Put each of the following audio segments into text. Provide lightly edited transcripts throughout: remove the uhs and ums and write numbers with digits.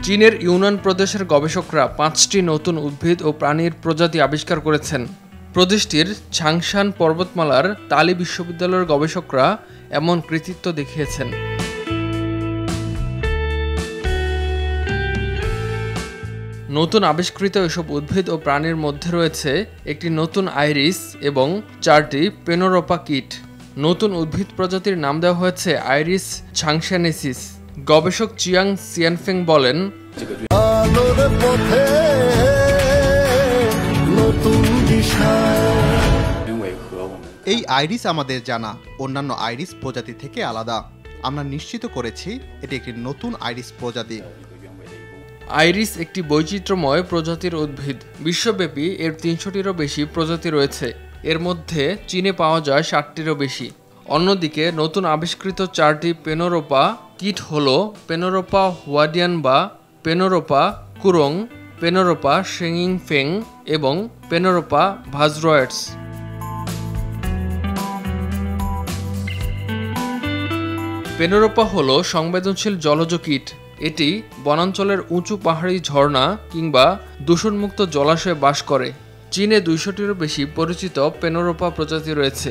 চীনের ইউনান প্রদেশের গবেষকরা 5টি নতুন উদ্ভিদ ও প্রাণীর প্রজাতি আবিষ্কার করেছেন। প্রদেশটির ছাংশান পর্বতমালার তালি বিশ্ববিদ্যালয়ের গবেষকরা এমন কৃতিত্ব দেখিয়েছেন। নতুন আবিষ্কৃত এসব উদ্ভিদ ও প্রাণীর মধ্যে রয়েছে একটি নতুন আইরিস এবং 4টি পেনোরোপা কিট। নতুন উদ্ভিদ প্রজাতির নাম দেওয়া হয়েছে আইরিস ছাংশানেসিস। গবেষক চিয়াং সিয়ানফেং বলেন, এই আইরিস আমাদের জানা অন্যান্য আইরিস প্রজাতি থেকে আলাদা। আমরা নিশ্চিত করেছি এটি একটি নতুন আইরিস প্রজাতি। আইরিস একটি বৈচিত্র্যময় প্রজাতির উদ্ভিদ। বিশ্বব্যাপী এর 300টিরও বেশি প্রজাতি রয়েছে। এর মধ্যে চীনে পাওয়া যায় 60টিরও বেশি। অন্যদিকে নতুন আবিষ্কৃত 4টি পেনোরোপা কিট হল পেনোরোপা হুয়াডিয়ান বা পেনোরোপা কুরং, পেনোরোপা শেংইং ফেং এবং পেনোরোপা ভাজরয়েডস। পেনোরোপা হল সংবেদনশীল জলজ কীট। এটি বনাঞ্চলের উঁচু পাহাড়ি ঝর্ণা কিংবা দূষণমুক্ত জলাশয়ে বাস করে। চীনে 200টিরও বেশি পরিচিত পেনোরোপা প্রজাতি রয়েছে।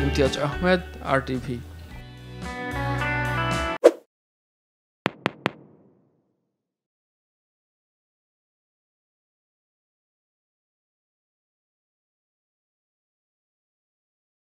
ইমতিয়াজ আহমেদ, RTV।